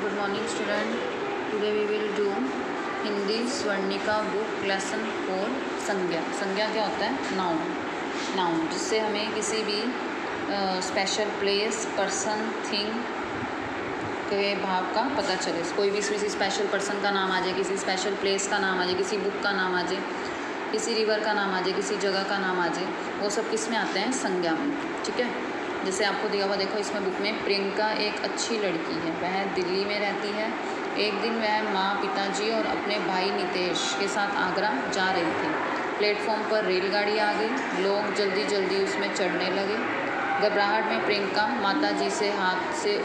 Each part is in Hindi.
Good morning student. Today we will do Hindi Swarnika book lesson 4 संज्ञा। संज्ञा क्या होता है? नाउन। नाउन जिससे हमें किसी भी स्पेशल प्लेस, पर्सन, थिंग के भाव का पता चले। कोई भी किसी स्पेशल पर्सन का नाम आ जाए, किसी स्पेशल प्लेस का नाम आ जाए, किसी बुक का नाम आ जाए, किसी रिवर का नाम आ जाए, किसी जगह का नाम आ जाए, वो सब किस में आते हैं? संज्ञा में। ठीक है, जैसे आपको दिया हुआ देखो इसमें बुक में, प्रियंका एक अच्छी लड़की है, वह दिल्ली में रहती है। एक दिन वह माँ, पिताजी और अपने भाई नितेश के साथ आगरा जा रही थी। प्लेटफॉर्म पर रेलगाड़ी आ गई, लोग जल्दी जल्दी उसमें चढ़ने लगे। घबराहट में प्रियंका माताजी के हाथ से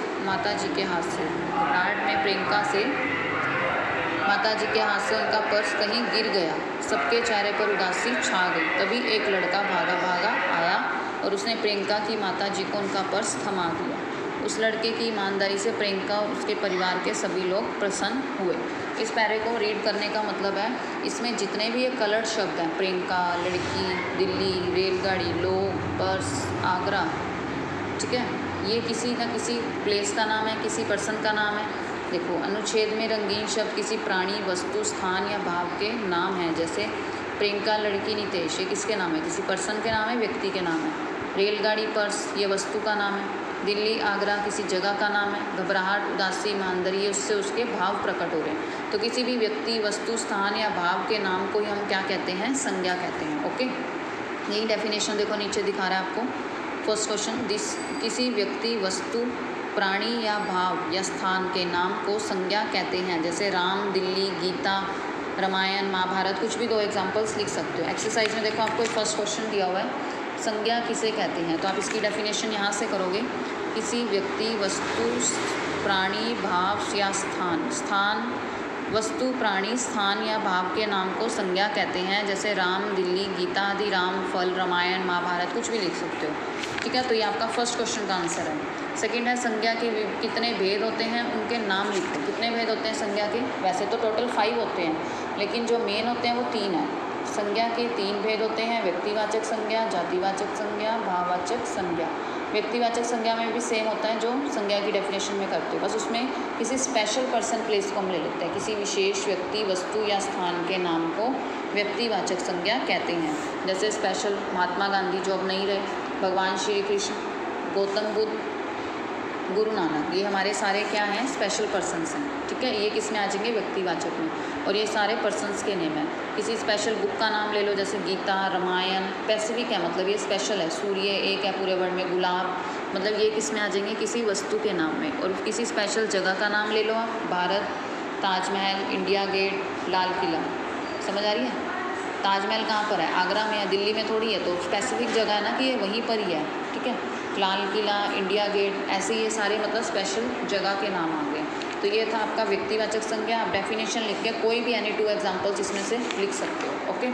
उनका पर्स कहीं गिर गया। सबके चेहरे पर उदासी छा गई। तभी एक लड़का भागा भागा आया और उसने प्रियंका की माताजी को उनका पर्स थमा दिया। उस लड़के की ईमानदारी से प्रियंका और उसके परिवार के सभी लोग प्रसन्न हुए। इस पैरे को रीड करने का मतलब है, इसमें जितने भी ये कलर्ड शब्द हैं, प्रियंका, लड़की, दिल्ली, रेलगाड़ी, लोग, पर्स, आगरा, ठीक है, ये किसी न किसी प्लेस का नाम है, किसी पर्सन का नाम है। देखो, अनुच्छेद में रंगीन शब्द किसी प्राणी, वस्तु, स्थान या भाव के नाम हैं। जैसे प्रियंका, लड़की, नितेश, ये किसके नाम है? किसी पर्सन के नाम है, व्यक्ति के नाम है। रेलगाड़ी, पर्स, ये वस्तु का नाम है। दिल्ली, आगरा, किसी जगह का नाम है। घबराहट, उदासी, ईमानदारी, ये उससे उसके भाव प्रकट हो रहे हैं। तो किसी भी व्यक्ति, वस्तु, स्थान या भाव के नाम को ही हम क्या कहते हैं? संज्ञा कहते हैं। ओके, यही डेफिनेशन देखो नीचे दिखा रहा है आपको। फर्स्ट क्वेश्चन, किसी व्यक्ति, वस्तु, प्राणी या भाव या स्थान के नाम को संज्ञा कहते हैं। जैसे राम, दिल्ली, गीता, रामायण, महाभारत, कुछ भी दो एग्जांपल्स लिख सकते हो। एक्सरसाइज में देखो आपको फर्स्ट क्वेश्चन दिया हुआ है, संज्ञा किसे कहते हैं, तो आप इसकी डेफिनेशन यहाँ से करोगे। किसी व्यक्ति, वस्तु, प्राणी, भाव या स्थान, वस्तु, प्राणी, स्थान या भाव के नाम को संज्ञा कहते हैं। जैसे राम, दिल्ली, गीता आदि, राम, फल, रामायण, महाभारत, कुछ भी लिख सकते हो। ठीक है, तो ये आपका फर्स्ट क्वेश्चन का आंसर है। सेकंड है, संज्ञा के कितने भेद होते हैं, उनके नाम लिखो। कितने भेद होते हैं संज्ञा के? वैसे तो टोटल 5 होते हैं, लेकिन जो मेन होते हैं वो 3 हैं। संज्ञा के 3 भेद होते हैं, व्यक्तिवाचक संज्ञा, जातिवाचक संज्ञा, भाववाचक संज्ञा। व्यक्तिवाचक संज्ञा में भी सेम होता है जो संज्ञा की डेफिनेशन में करते हो, बस उसमें किसी स्पेशल पर्सन, प्लेस को हम ले लेते हैं। किसी विशेष व्यक्ति, वस्तु या स्थान के नाम को व्यक्तिवाचक संज्ञा कहते हैं। जैसे स्पेशल महात्मा गांधी जो अब नहीं रहे, भगवान श्री कृष्ण, गौतम बुद्ध, गुरु नानक, ये हमारे सारे क्या हैं? स्पेशल पर्सन्स हैं। ठीक है, ये किस में आ जाएंगे? व्यक्तिवाचक में। और ये सारे पर्सन्स के नेम हैं। किसी स्पेशल बुक का नाम ले लो, जैसे गीता, रामायण, स्पेसिफिक है, मतलब ये स्पेशल है। सूर्य एक है पूरे वर्ड में, गुलाब, मतलब ये किस में आ जाएंगे? किसी वस्तु के नाम में। और किसी स्पेशल जगह का नाम ले लो आप, भारत, ताजमहल, इंडिया गेट, लाल किला। समझ आ रही है? ताजमहल कहाँ पर है? आगरा में है, दिल्ली में थोड़ी है, तो स्पेसिफिक जगह है ना कि ये वहीं पर ही है। ठीक है, लाल किला, इंडिया गेट, ऐसे ये सारे मतलब स्पेशल जगह के नाम आ गए। तो ये था आपका व्यक्तिवाचक संज्ञा। आप डेफिनेशन लिख के कोई भी एनी 2 एग्जाम्पल्स इसमें से लिख सकते हो। ओके,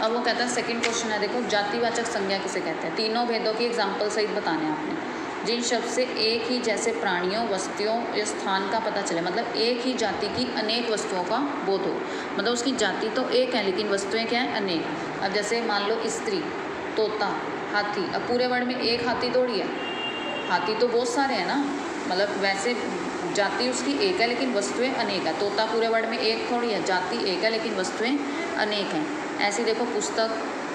अब वो कहता है सेकंड क्वेश्चन है, देखो, जातिवाचक संज्ञा किसे कहते हैं? तीनों भेदों की एग्जाम्पल सहित बताने आपने। जिन शब्द से एक ही जैसे प्राणियों, वस्तुओं या स्थान का पता चले, मतलब एक ही जाति की अनेक वस्तुओं का बोध हो। मतलब उसकी जाति तो एक है लेकिन वस्तुएं क्या हैं? अनेक। अब जैसे मान लो स्त्री, तोता, हाथी। अब पूरे वर्ड में एक हाथी थोड़ी है, हाथी तो बहुत सारे हैं ना। मतलब वैसे जाति उसकी एक है लेकिन वस्तुएं अनेक है। तोता पूरे वर्ड में एक थोड़ी है, जाति एक है लेकिन वस्तुएं अनेक हैं। ऐसे देखो, पुस्तक,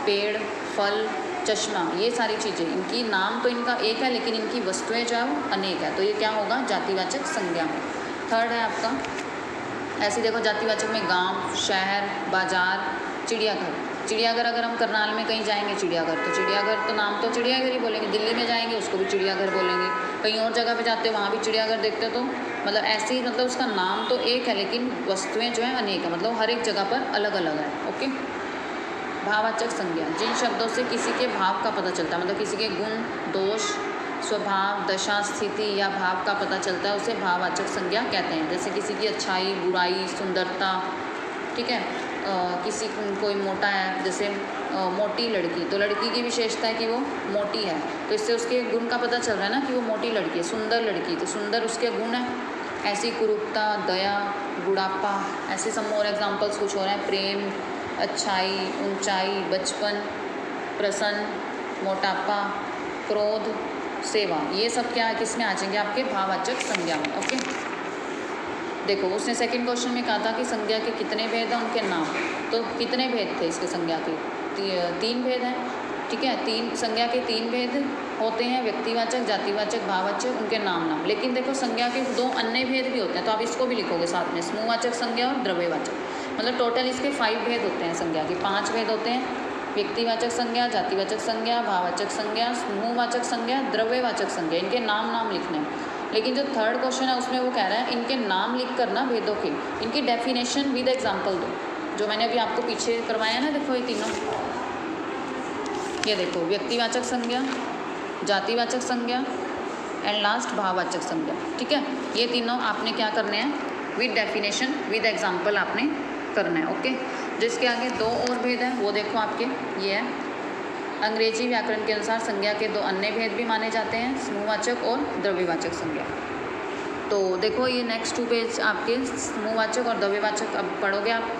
पेड़, फल, चश्मा, ये सारी चीज़ें, इनकी नाम तो इनका एक है लेकिन इनकी वस्तुएं जो है वो अनेक है। तो ये क्या होगा? जातिवाचक संज्ञा में। थर्ड है आपका, ऐसे देखो, जातिवाचक में गांव, शहर, बाजार, चिड़ियाघर। चिड़ियाघर अगर हम करनाल में कहीं जाएंगे चिड़ियाघर, तो चिड़ियाघर तो नाम तो चिड़ियाघर ही बोलेंगे। दिल्ली में जाएंगे उसको भी चिड़ियाघर बोलेंगे। कहीं और जगह पे जाते हो वहाँ भी चिड़ियाघर देखते हो, तो मतलब ऐसे ही, मतलब उसका नाम तो एक है लेकिन वस्तुएं जो है अनेक है, मतलब हर एक जगह पर अलग अलग है। ओके, भाववाचक संज्ञा, जिन शब्दों से किसी के भाव का पता चलता है, मतलब किसी के गुण, दोष, स्वभाव, दशा, स्थिति या भाव का पता चलता है, उसे भाववाचक संज्ञा कहते हैं। जैसे किसी की अच्छाई, बुराई, सुंदरता, ठीक है, किसी कोई मोटा है, जैसे मोटी लड़की, तो लड़की की विशेषता है कि वो मोटी है, तो इससे उसके गुण का पता चल रहा है ना कि वो मोटी लड़की है। सुंदर लड़की, तो सुंदर उसके गुण है। ऐसी कुरूपता, दया, बुढ़ापा, ऐसे सम और एग्जाम्पल्स कुछ हो रहे हैं। प्रेम, अच्छाई, ऊंचाई, बचपन, प्रसन्न, मोटापा, क्रोध, सेवा, ये सब क्या किस में आ जाएंगे आपके भाववाचक संज्ञा में। ओके, देखो उसने सेकंड क्वेश्चन में कहा था कि संज्ञा के कितने भेद हैं, उनके नाम। तो कितने भेद थे इसके संज्ञा के? 3 भेद हैं, ठीक है। 3 संज्ञा के 3 भेद होते हैं, व्यक्तिवाचक, जातिवाचक, भाववाचक, उनके नाम। लेकिन देखो संज्ञा के 2 अन्य भेद भी होते हैं, तो आप इसको भी लिखोगे साथ में, समूहवाचक संज्ञा और द्रव्यवाचक। मतलब टोटल इसके 5 भेद होते हैं संज्ञा के, 5 भेद होते हैं। व्यक्तिवाचक संज्ञा, जातिवाचक संज्ञा, भाववाचक संज्ञा, समूहवाचक संज्ञा, द्रव्यवाचक संज्ञा, इनके नाम लिखने हैं। लेकिन जो थर्ड क्वेश्चन है उसमें वो कह रहा है इनके नाम लिख कर ना भेदों के, इनकी डेफिनेशन विद एग्जाम्पल दो, जो मैंने अभी आपको पीछे करवाया ना। देखो ये तीनों, ये देखो व्यक्तिवाचक संज्ञा, जातिवाचक संज्ञा एंड लास्ट भाववाचक संज्ञा, ठीक है। ये तीनों आपने क्या करने हैं, विद डेफिनेशन विद एग्जाम्पल आपने करना है। ओके, जिसके आगे 2 और भेद हैं वो देखो आपके, ये है अंग्रेजी व्याकरण के अनुसार संज्ञा के 2 अन्य भेद भी माने जाते हैं, समूहवाचक और द्रव्यवाचक संज्ञा। तो देखो ये नेक्स्ट 2 पेज आपके समूहवाचक और द्रव्यवाचक अब पढ़ोगे आप।